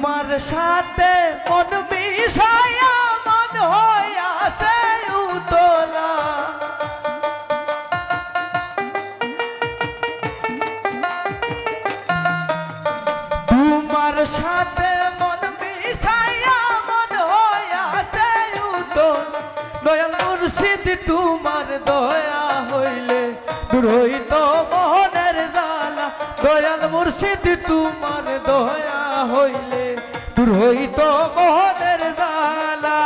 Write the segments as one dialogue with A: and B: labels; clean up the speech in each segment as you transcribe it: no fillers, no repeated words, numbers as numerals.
A: তোমার সাথে মন মিশায়া মন হইয়াছে উতলা তোমার সাথে মন মিশায়া মন হইয়াছে উতলা দয়াল মুর্শিদ তোমার দয়া হইলে দূর হইতো মোহনের জ্বালা দয়াল মুর্শিদ তোমার দয়া হইলে দূর হইতো মোহনের জ্বালা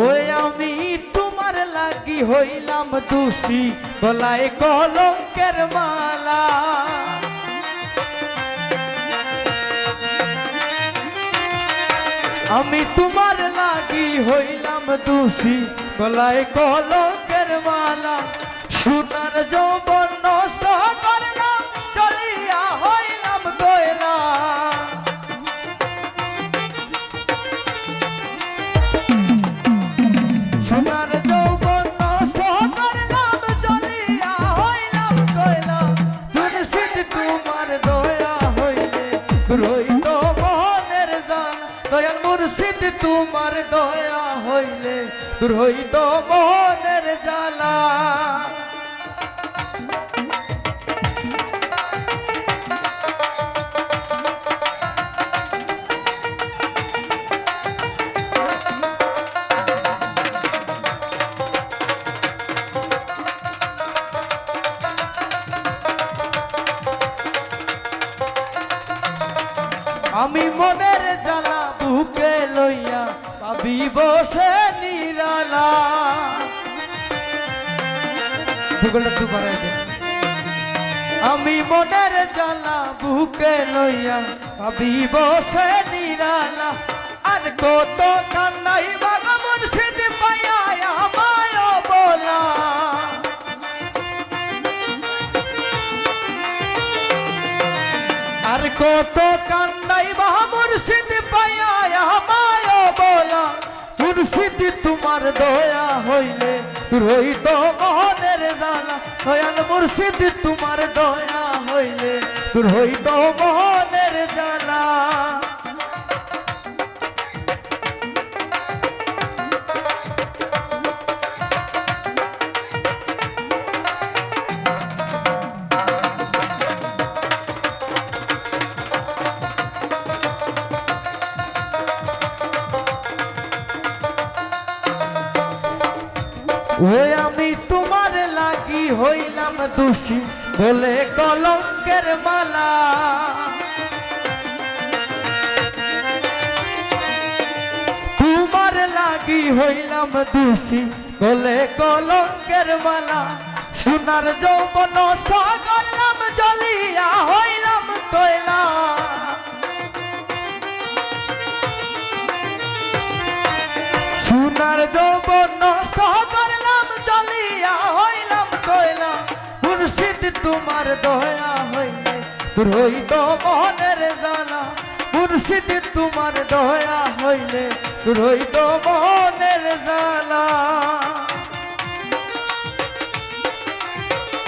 A: ওই আমি তোমার লাগি হইলাম দোষী গলায় কলঙ্কের মালা আমি তোমার লাগি হইলাম দোষী গলায় কলঙ্কের মালা সোনার যৌবন নষ্ট করলাম চলিয়া হইলাম কয়লা সোনার যৌবন নষ্ট করলাম জ্বলিয়া হইলাম কয়লা মুর্শিদ তোমার দয়া হইলে রইত মোহনের জান দয়াল মুর্শিদ তোমার দয়া হইলে রইত মোহনের জ্বালা আমি মনের জ্বালা বুকে লইয়া পাবি বসে নিরালা ভূগোলটা তুই বাড়াই দে আমি মনের জ্বালা বুকে লইয়া পাবি বসে নিরালা আর কত কান্নাই বাবা মুর্শিদ পাইয়া আমায় বলা আর কত কান্দাই বাবা মুর্শিদ পাইয়া আমায় বলা মুর্শিদ তোমার দয়া হইলে রইত মোহনের জ্বালা দয়াল মুর্শিদ তোমার দয়া হইলে রইত মোহনের জ্বালা ওই আমি তোমার লাগি হইলাম দোষী বলে কলঙ্কের মালা তোমার লাগি হইলাম দোষী বলে কলঙ্কের মালা সোনার যৌবন নষ্ট করলাম জ্বলিয়া হইলাম কয়লা সোনার যৌবন নষ্ট করলাম জ্বলিয়া হইলাম কয়লা মুর্শিদ তোমার দয়া হইলে রইত মোহনের জ্বালা মুর্শিদ তোমার দয়া হইলে রইত মোহনের জ্বালা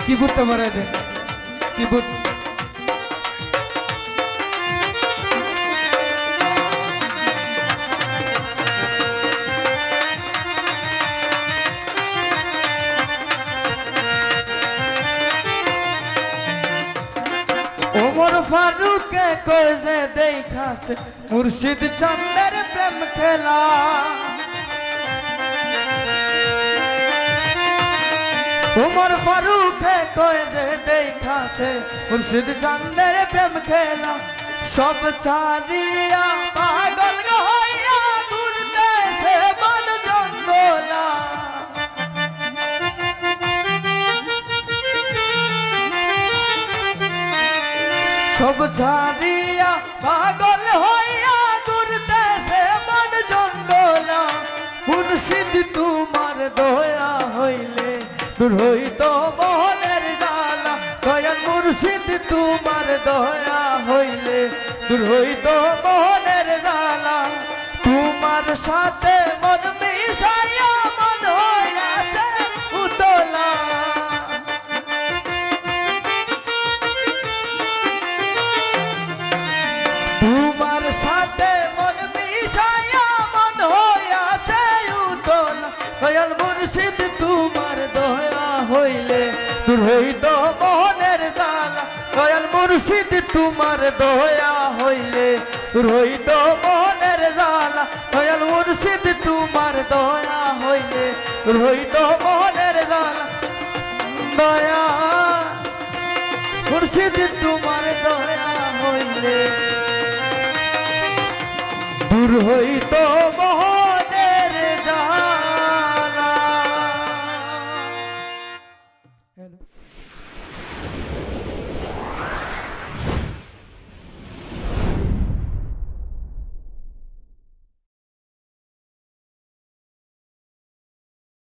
A: কি বুঝতে পারে দেন কি বুঝ ওমর ফারুকে কইছে দেখাছে মুর্শিদ চন্দের প্রেম খেলা ওমর ফারুকে কইছে দেখাছে মুর্শিদ চন্দের প্রেম খেলা সব ছাড়িয়া পাগল হইয়া ঘুরতেছে বন জঙ্গলা সব ছাড়িয়া পাগল হইয়া ঘুরতেছে বন জঙ্গলা মুর্শিদ তোমার দয়া হইলে দূর হইত মোহনের জ্বালা দয়াল মুর্শিদ তোমার দয়া হইলে দূর হইত মোহনের জ্বালা তোমার সাথে মন মিশাইয়া মন হইয়াছে উতলা তোমার সাথে মন মিশাইয়া মন হইয়াছে উতলা দয়াল মুর্শিদ তোমার দয়া হইলে দূর হইত মোহনের জ্বালা দয়াল মুর্শিদ তোমার দয়া হইলে দূর হইত মোহনের জ্বালা দয়াল মুর্শিদ তোমার দয়া হইলে দূর হইত মোহনের জ্বালা দয়া মুর্শিদ তোমার দয়া হইলে দূর হইত